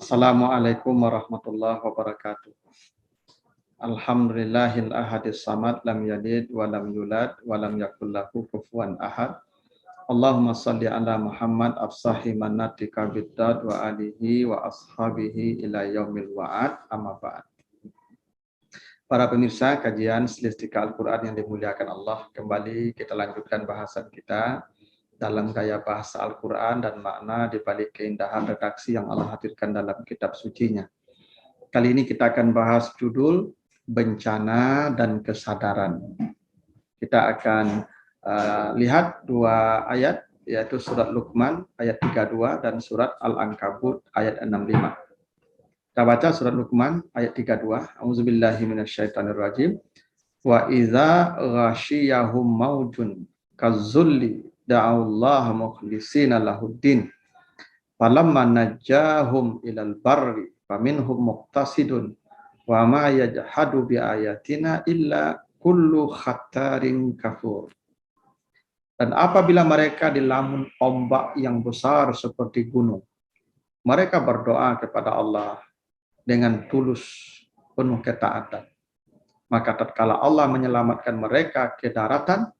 Assalamualaikum warahmatullahi wabarakatuh. Alhamdulillahil ahadis samad lam yalid wa lam yulad wa lam yakul lahu kufuwan ahad. Allahumma shalli ala Muhammad afsahi manatika biddad wa alihi wa ashabihi ila yaumil wa'ad, amma ba'd. Para pemirsa kajian Stilistika Al-Quran yang dimuliakan Allah, kembali kita lanjutkan bahasan kita dalam gaya bahasa Al-Quran dan makna di balik keindahan redaksi yang Allah hadirkan dalam kitab sucinya. Kali ini kita akan bahas judul bencana dan kesadaran. Kita akan lihat dua ayat, yaitu surat Luqman ayat 32 dan surat Al-Ankabut ayat 65. Kita baca surat Luqman ayat 32. Auzubillahi minasyaitonirrajim. Wa idza ghasyiyahum maujun kazzulli da'allaha mukhlishina lahuddin falamma najjahum ilal barri faminhum muqtasidun wa ma yajhadu bi ayatina illa kullu khattarin kafur. Dan apabila mereka dilamun ombak yang besar seperti gunung, mereka berdoa kepada Allah dengan tulus penuh ketaatan. Maka tatkala Allah menyelamatkan mereka ke daratan,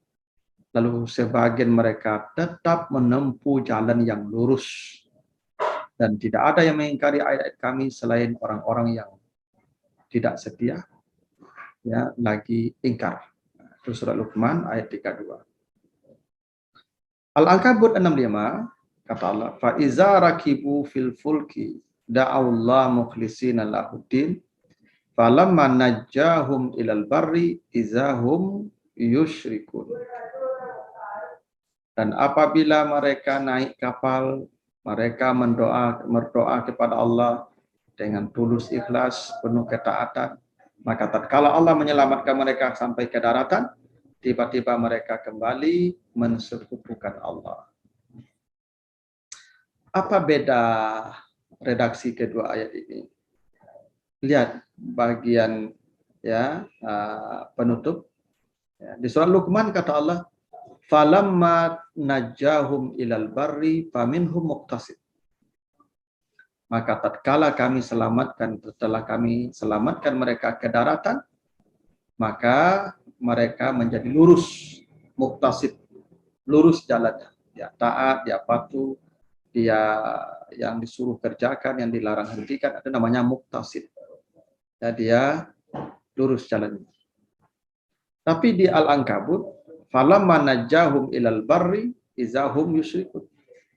lalu sebagian mereka tetap menempuh jalan yang lurus. Dan tidak ada yang mengingkari ayat-ayat kami selain orang-orang yang tidak setia, ya, lagi ingkar. Itu surat Luqman ayat 32. Al-Ankabut 65, kata Allah, fa iza rakibu fil fulki da'aullah mukhlishina lahuddin falamma najjahum ilal barri izahum yusyrikun. Dan apabila mereka naik kapal, mereka berdoa kepada Allah dengan tulus ikhlas, penuh ketaatan. Maka tatkala Allah menyelamatkan mereka sampai ke daratan, tiba-tiba mereka kembali mensekutukan Allah. Apa beda redaksi kedua ayat ini? Lihat bagian penutup. Di surat Luqman kata Allah, falamma najjahum ilal barri faminhum muqtasid. Maka tatkala kami selamatkan, setelah kami selamatkan mereka ke daratan, maka mereka menjadi lurus, muqtasid, lurus jalannya. Dia taat, dia patuh, dia yang disuruh kerjakan, yang dilarang hentikan, itu namanya muqtasid. Ya, dia lurus jalannya. Tapi di Al-Ankabut, falamma najjahum ilal barri izahum yusyrikun.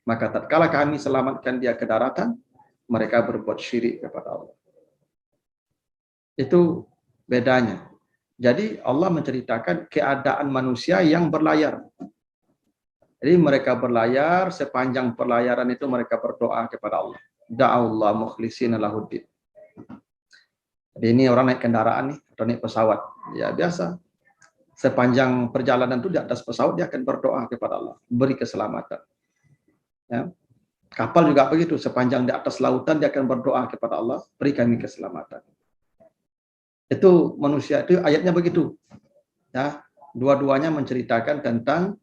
Maka tatkala kami selamatkan dia ke daratan, mereka berbuat syirik kepada Allah. Itu bedanya. Jadi Allah menceritakan keadaan manusia yang berlayar. Jadi mereka berlayar, sepanjang perlayaran itu mereka berdoa kepada Allah. Da'aullah mukhlishina lahuddin. Jadi ini orang naik kendaraan nih, atau naik pesawat. Ya biasa. Sepanjang perjalanan itu di atas pesawat dia akan berdoa kepada Allah, beri keselamatan. Ya. Kapal juga begitu, sepanjang di atas lautan dia akan berdoa kepada Allah, beri kami keselamatan. Itu manusia, itu ayatnya begitu. Ya, dua-duanya menceritakan tentang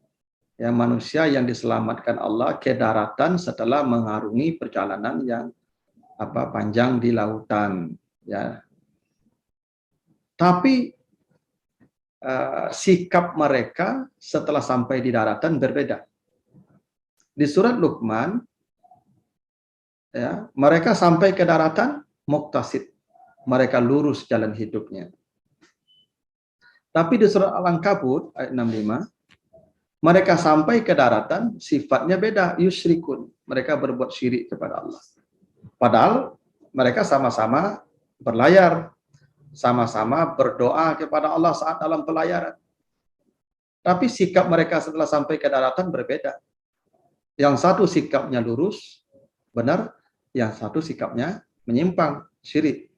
ya manusia yang diselamatkan Allah ke daratan setelah mengarungi perjalanan yang panjang di lautan. Ya. Tapi sikap mereka setelah sampai di daratan berbeda. Di surat Luqman, ya, mereka sampai ke daratan muqtasid, mereka lurus jalan hidupnya. Tapi di surat Al-Ankabut ayat 65, mereka sampai ke daratan sifatnya beda, yusyrikun, mereka berbuat syirik kepada Allah. Padahal mereka sama-sama berlayar, sama-sama berdoa kepada Allah saat dalam pelayaran. Tapi sikap mereka setelah sampai ke daratan berbeda. Yang satu sikapnya lurus, benar, yang satu sikapnya menyimpang, syirik.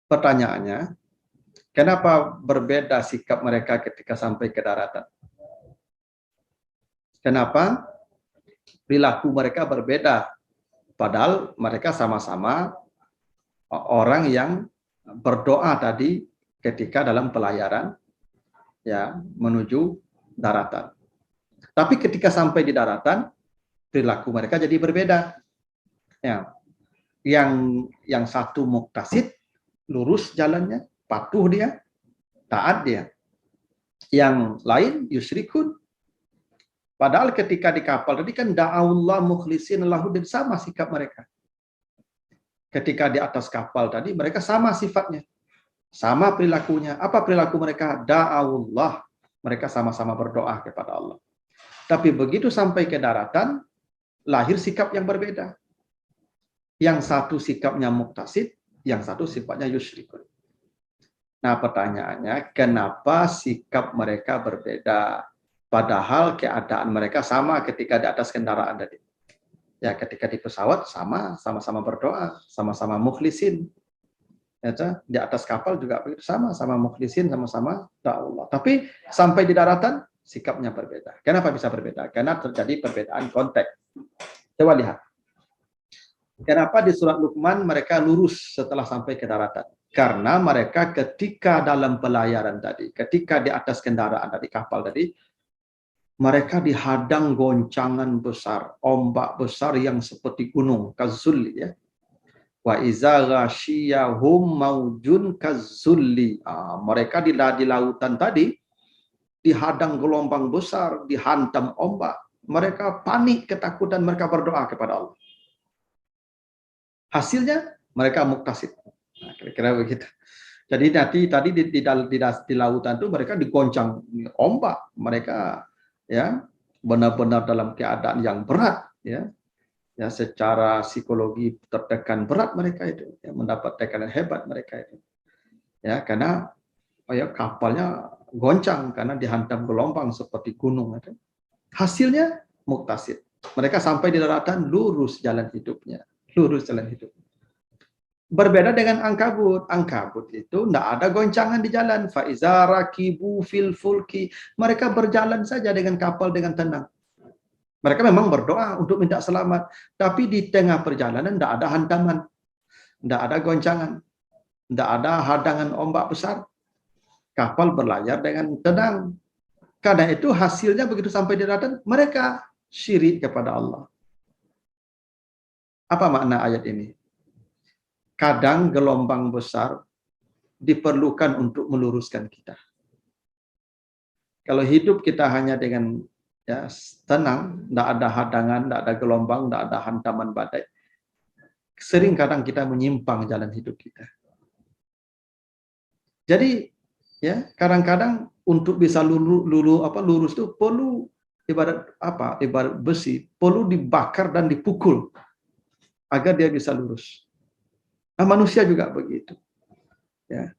Pertanyaannya, kenapa berbeda sikap mereka ketika sampai ke daratan? Kenapa perilaku mereka berbeda? Padahal mereka sama-sama orang yang berdoa tadi ketika dalam pelayaran ya menuju daratan. Tapi ketika sampai di daratan, perilaku mereka jadi berbeda. Ya. yang satu muktasid, lurus jalannya, patuh dia, taat dia. Yang lain yusyrikun. Padahal ketika di kapal tadi kan da'aullah mukhlisin lahuddin, sama sikap mereka. Ketika di atas kapal tadi mereka sama sifatnya, sama perilakunya. Apa perilaku mereka? Da'aullah. Mereka sama-sama berdoa kepada Allah. Tapi begitu sampai ke daratan, lahir sikap yang berbeda. Yang satu sikapnya muktasid, yang satu sifatnya yusyrikun. Nah, pertanyaannya, kenapa sikap mereka berbeda? Padahal keadaan mereka sama ketika di atas kendaraan tadi. Ya, ketika di pesawat sama-sama berdoa, sama-sama mukhlisin. Ya, di atas kapal juga begitu, sama mukhlisin, sama-sama Allah. Tapi sampai di daratan sikapnya berbeda. Kenapa bisa berbeda? Karena terjadi perbedaan konteks. Coba lihat. Kenapa di surat Luqman mereka lurus setelah sampai ke daratan? Karena mereka ketika dalam pelayaran tadi, ketika di atas kendaraan tadi, kapal tadi, mereka dihadang goncangan besar, ombak besar yang seperti gunung, kazulli ya. Wa iza ghashiyahum maujun kazulli. Mereka di lautan tadi dihadang gelombang besar, dihantam ombak. Mereka panik, ketakutan, mereka berdoa kepada Allah. Hasilnya mereka muktasid. Nah, kira-kira begitu. Jadi nanti tadi di lautan itu mereka digoncang ombak, mereka ya benar-benar dalam keadaan yang berat, ya secara psikologi tertekan berat mereka itu, ya, mendapat tekanan hebat mereka itu, ya karena kapalnya goncang karena dihantam gelombang seperti gunung itu. Hasilnya muktasid, mereka sampai di daratan lurus jalan hidupnya, Berbeda dengan Ankabut. Ankabut itu tidak ada goncangan di jalan. Faiza rakibu fil fulki. Mereka berjalan saja dengan kapal dengan tenang. Mereka memang berdoa untuk minta selamat. Tapi di tengah perjalanan tidak ada hantaman. Tidak ada goncangan. Tidak ada hadangan ombak besar. Kapal berlayar dengan tenang. Karena itu hasilnya begitu sampai di daratan, mereka syirik kepada Allah. Apa makna ayat ini? Kadang gelombang besar diperlukan untuk meluruskan kita. Kalau hidup kita hanya dengan tenang, tidak ada hadangan, tidak ada gelombang, tidak ada hantaman badai, sering kadang kita menyimpang jalan hidup kita. Jadi ya kadang-kadang untuk bisa lurus itu perlu ibarat besi, perlu dibakar dan dipukul agar dia bisa lurus. Nah, manusia juga begitu. Ya.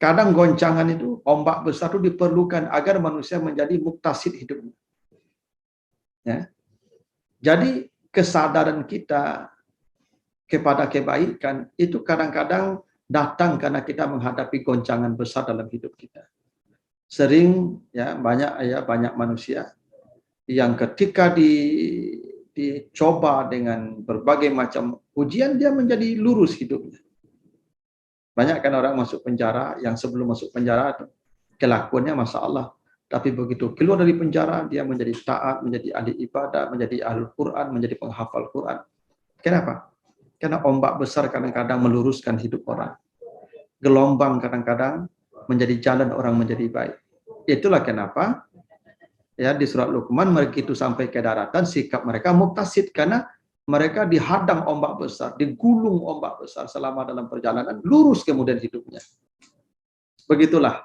Kadang goncangan itu, ombak besar itu diperlukan agar manusia menjadi muktasid hidupnya. Ya. Jadi kesadaran kita kepada kebaikan itu kadang-kadang datang karena kita menghadapi goncangan besar dalam hidup kita. Sering ya banyak manusia yang ketika dicoba dengan berbagai macam ujian dia menjadi lurus hidupnya. Banyak kan orang masuk penjara yang sebelum masuk penjara kelakuannya Masya Allah. Tapi begitu keluar dari penjara, dia menjadi taat, menjadi ahli ibadah, menjadi ahli Quran, menjadi penghafal Quran. Kenapa? Karena ombak besar kadang-kadang meluruskan hidup orang. Gelombang kadang-kadang menjadi jalan orang menjadi baik. Itulah kenapa ya di surat Luqman begitu sampai ke daratan sikap mereka muktasid karena mereka dihadang ombak besar, digulung ombak besar selama dalam perjalanan, lurus kemudian hidupnya. Begitulah.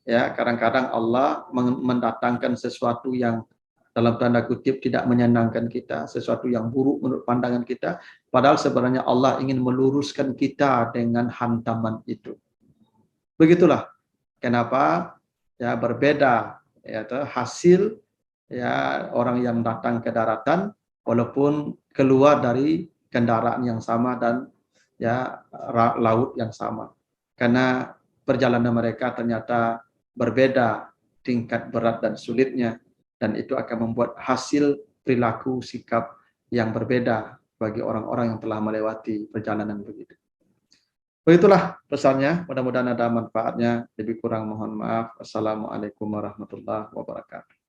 Ya, kadang-kadang Allah mendatangkan sesuatu yang dalam tanda kutip tidak menyenangkan kita, sesuatu yang buruk menurut pandangan kita, padahal sebenarnya Allah ingin meluruskan kita dengan hantaman itu. Begitulah. Kenapa ya berbeda ya hasil ya orang yang datang ke daratan walaupun keluar dari kendaraan yang sama dan ya laut yang sama. Karena perjalanan mereka ternyata berbeda tingkat berat dan sulitnya dan itu akan membuat hasil perilaku sikap yang berbeda bagi orang-orang yang telah melewati perjalanan begitu. Begitulah pesannya, mudah-mudahan ada manfaatnya. Lebih kurang mohon maaf. Assalamualaikum warahmatullahi wabarakatuh.